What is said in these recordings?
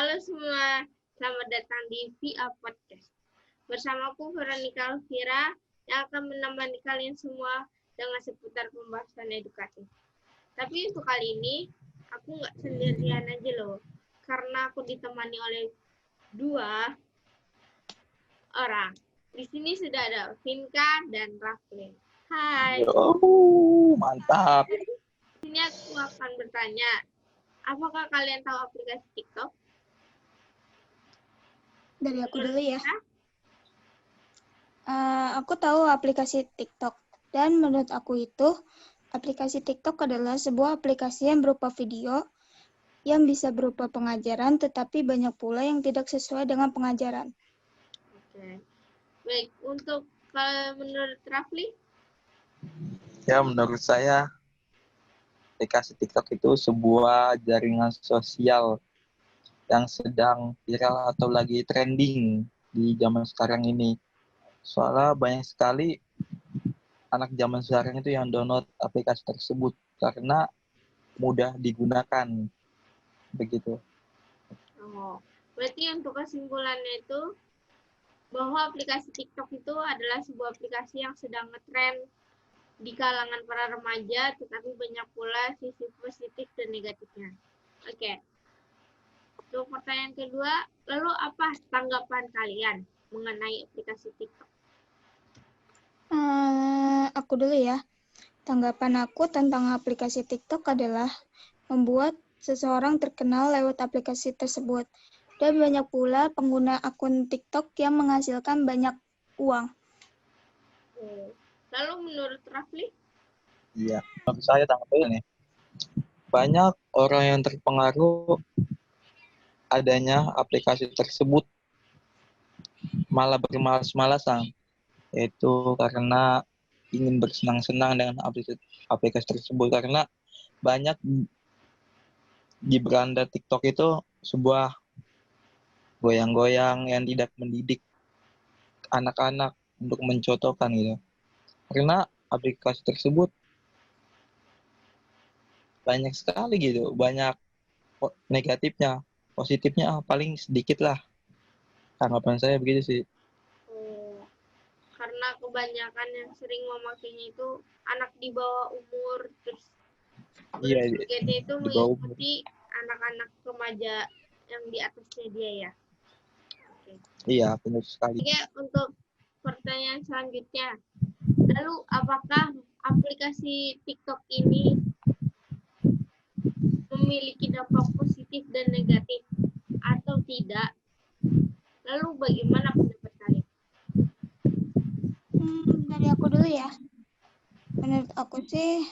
Halo semua, selamat datang di VA Podcast. Bersamaku Veronica Alvira yang akan menemani kalian semua dengan seputar pembahasan edukatif. Tapi untuk kali ini, aku nggak sendirian aja loh, karena aku ditemani oleh dua orang. Di sini sudah ada Vinka dan Raflin. Hai. Mantap. Di sini aku akan bertanya, apakah kalian tahu aplikasi TikTok? Dari aku dulu ya. Aku tahu aplikasi TikTok. Dan menurut aku itu, aplikasi TikTok adalah sebuah aplikasi yang berupa video, yang bisa berupa pengajaran, tetapi banyak pula yang tidak sesuai dengan pengajaran. Oke. Baik, untuk menurut Rafli? Ya, menurut saya aplikasi TikTok itu sebuah jaringan sosial yang sedang viral atau lagi trending di zaman sekarang ini. Soalnya banyak sekali anak zaman sekarang itu yang download aplikasi tersebut karena mudah digunakan. Begitu. Oh, berarti untuk kesimpulannya itu bahwa aplikasi TikTok itu adalah sebuah aplikasi yang sedang ngetrend di kalangan para remaja, tetapi banyak pula sisi positif dan negatifnya. Oke. Untuk pertanyaan kedua, lalu apa tanggapan kalian mengenai aplikasi TikTok? Aku dulu ya. Tanggapan aku tentang aplikasi TikTok adalah membuat seseorang terkenal lewat aplikasi tersebut. Dan banyak pula pengguna akun TikTok yang menghasilkan banyak uang. Lalu menurut Rafli? Iya, menurut saya tanggapannya nih. Banyak orang yang terpengaruh adanya aplikasi tersebut malah bermalas-malasan, yaitu karena ingin bersenang-senang dengan aplikasi tersebut, karena banyak di beranda TikTok itu sebuah goyang-goyang yang tidak mendidik anak-anak untuk mencontohkan gitu. Karena aplikasi tersebut banyak sekali gitu, banyak negatifnya, positifnya paling sedikit lah. Tanggapan saya begitu sih. Karena kebanyakan yang sering memakainya itu anak di bawah umur, terus berikutnya itu mengikuti anak-anak remaja yang di atasnya dia ya. Oke. Iya, benar sekali. Oke, untuk pertanyaan selanjutnya, lalu apakah aplikasi TikTok ini memiliki dampak positif dan negatif atau tidak? Lalu bagaimana pendapat kalian? Dari aku dulu ya. Menurut aku sih,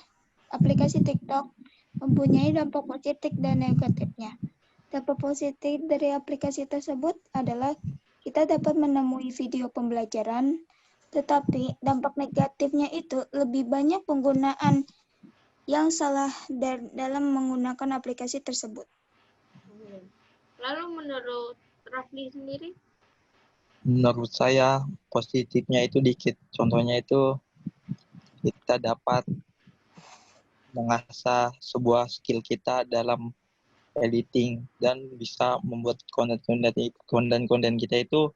aplikasi TikTok mempunyai dampak positif dan negatifnya. Dampak positif dari aplikasi tersebut adalah kita dapat menemui video pembelajaran, tetapi dampak negatifnya itu lebih banyak penggunaan yang salah dalam menggunakan aplikasi tersebut. Lalu menurut Rafli sendiri? Menurut saya positifnya itu dikit. Contohnya itu kita dapat mengasah sebuah skill kita dalam editing dan bisa membuat konten kita itu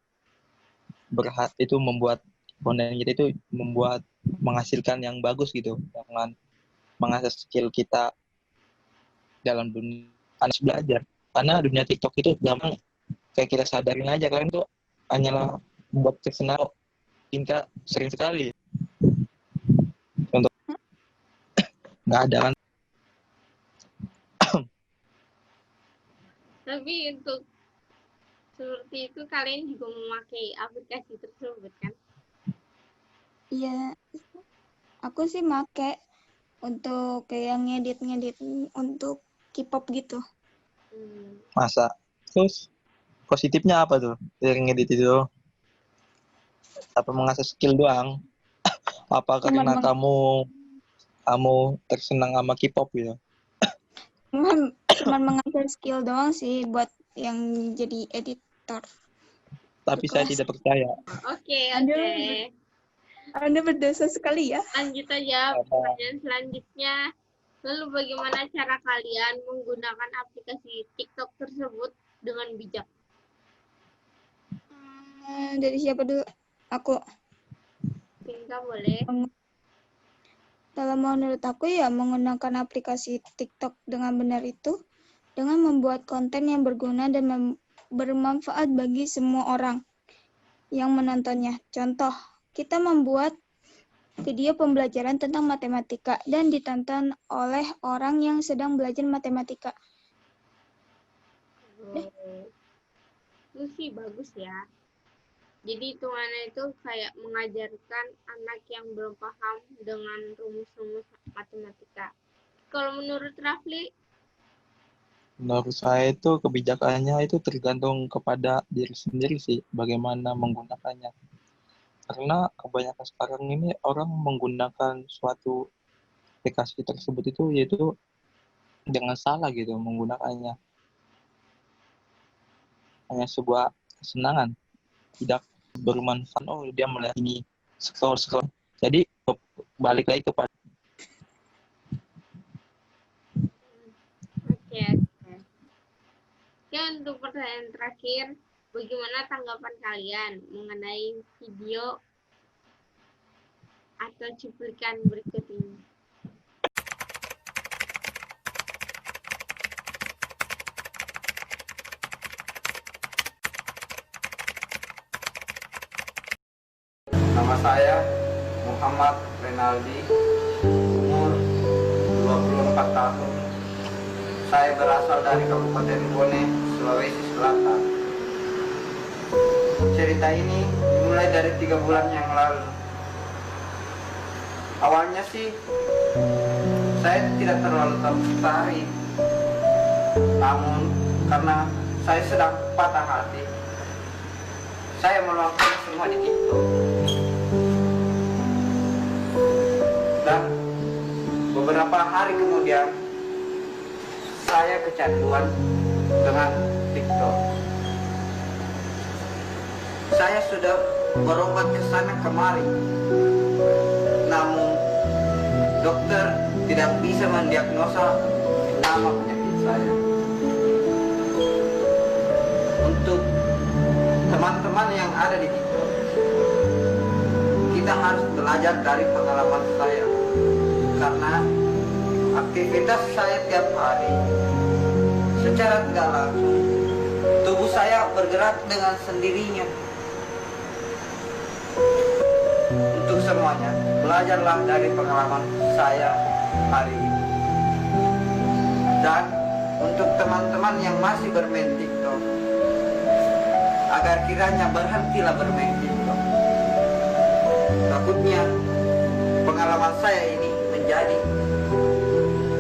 membuat konten kita itu menghasilkan yang bagus gitu, dengan mengasah skill kita dalam dunia belajar. Karena dunia TikTok itu gampang, kayak kita sadarin aja, kalian tuh hanyalah buat terkenal. Kita sering sekali contoh nggak ada kan. Tapi untuk seperti itu kalian juga memakai aplikasi tersebut kan? Iya, aku sih make untuk kayak ngedit untuk K-pop gitu. Masa? Terus positifnya apa tuh dari ngedit itu? Apa mengasah skill doang? Apa karena kamu tersenang sama K-pop gitu? Cuman mengasah skill doang sih buat yang jadi editor. Tapi saya tidak percaya. Oke. Anda berdosa sekali ya. Lanjut aja pertanyaan selanjutnya. Lalu bagaimana cara kalian menggunakan aplikasi TikTok tersebut dengan bijak? Dari siapa dulu? Aku. Pinka boleh. Kalau menurut aku ya menggunakan aplikasi TikTok dengan benar itu dengan membuat konten yang berguna dan bermanfaat bagi semua orang yang menontonnya. Contoh, kita membuat video pembelajaran tentang matematika dan ditonton oleh orang yang sedang belajar matematika. Itu sih bagus ya. Jadi hitungannya itu kayak mengajarkan anak yang belum paham dengan rumus-rumus matematika. Kalau menurut Rafli? Menurut saya itu kebijakannya itu tergantung kepada diri sendiri sih, bagaimana menggunakannya. Karena kebanyakan sekarang ini orang menggunakan suatu aplikasi tersebut itu yaitu dengan salah gitu menggunakannya. Hanya sebuah kesenangan, tidak bermanfaat. Oh, dia melihat ini scroll. Jadi balik lagi kepada Oke. Oke, untuk pertanyaan terakhir, bagaimana tanggapan kalian mengenai video atau cuplikan berikut ini? Nama saya Muhammad Renaldi, umur 24 tahun. Saya berasal dari Kabupaten Bone, Sulawesi Selatan. Cerita ini dimulai dari 3 bulan yang lalu. Awalnya sih saya tidak terlalu tertarik, namun karena saya sedang patah hati, saya meluangkan semua di TikTok. Dan beberapa hari kemudian saya kecanduan dengan TikTok. Saya sudah berobat ke sana kemari, namun dokter tidak bisa mendiagnosa nama penyakit saya. Untuk teman-teman yang ada di TikTok, kita harus belajar dari pengalaman saya, karena aktivitas saya tiap hari secara tidak langsung tubuh saya bergerak dengan sendirinya. Untuk semuanya, belajarlah dari pengalaman saya hari ini. Dan untuk teman-teman yang masih bermain TikTok, agar kiranya berhentilah bermain TikTok. Takutnya pengalaman saya ini menjadi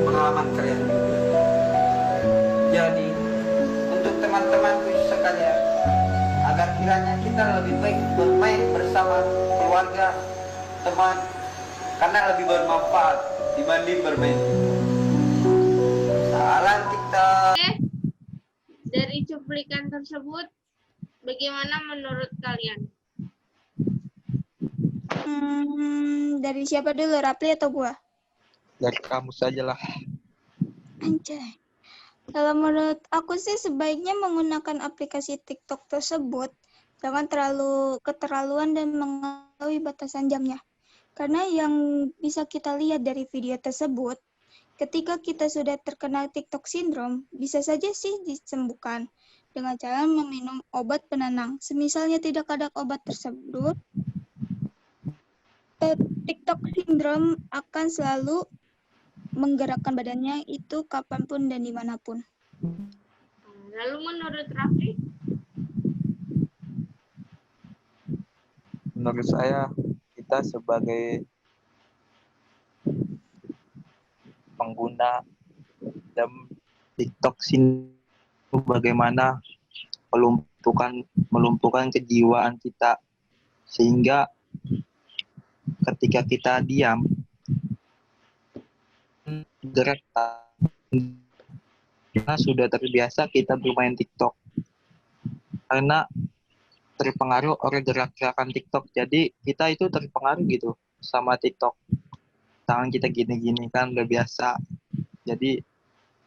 pengalaman kalian juga. Jadi, untuk teman-temanku sekalian, agar kiranya kita lebih baik bermain bersama keluarga, teman, karena lebih bermanfaat dibanding bermain. Salam TikTok. Oke, dari cuplikan tersebut, bagaimana menurut kalian? Dari siapa dulu, Rapli atau gua? dari kamu saja lah. Anjay. Kalau menurut aku sih sebaiknya menggunakan aplikasi TikTok tersebut jangan terlalu keterlaluan dan mengetahui batasan jamnya. Karena yang bisa kita lihat dari video tersebut, ketika kita sudah terkena TikTok syndrome, bisa saja sih disembuhkan dengan cara meminum obat penenang. Semisalnya tidak ada obat tersebut, TikTok syndrome akan selalu menggerakkan badannya itu kapanpun dan dimanapun. Lalu menurut Rafli? Menurut saya kita sebagai pengguna dan TikTok sini bagaimana melumpuhkan kejiwaan kita, sehingga ketika kita diam gerak karena sudah terbiasa kita bermain TikTok, karena terpengaruh oleh gerak-gerakan TikTok, jadi kita itu terpengaruh gitu sama TikTok. Tangan kita gini-gini kan udah biasa, jadi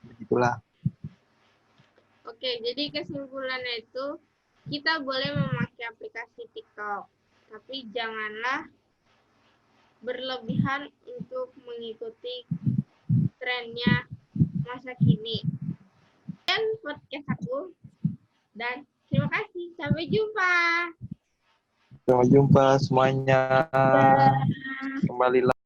begitulah. Oke, jadi kesimpulannya itu kita boleh memakai aplikasi TikTok, tapi janganlah berlebihan untuk mengikuti trennya masa kini. Dan podcast aku, dan terima kasih. Sampai jumpa. Sampai jumpa semuanya. Kembali lagi.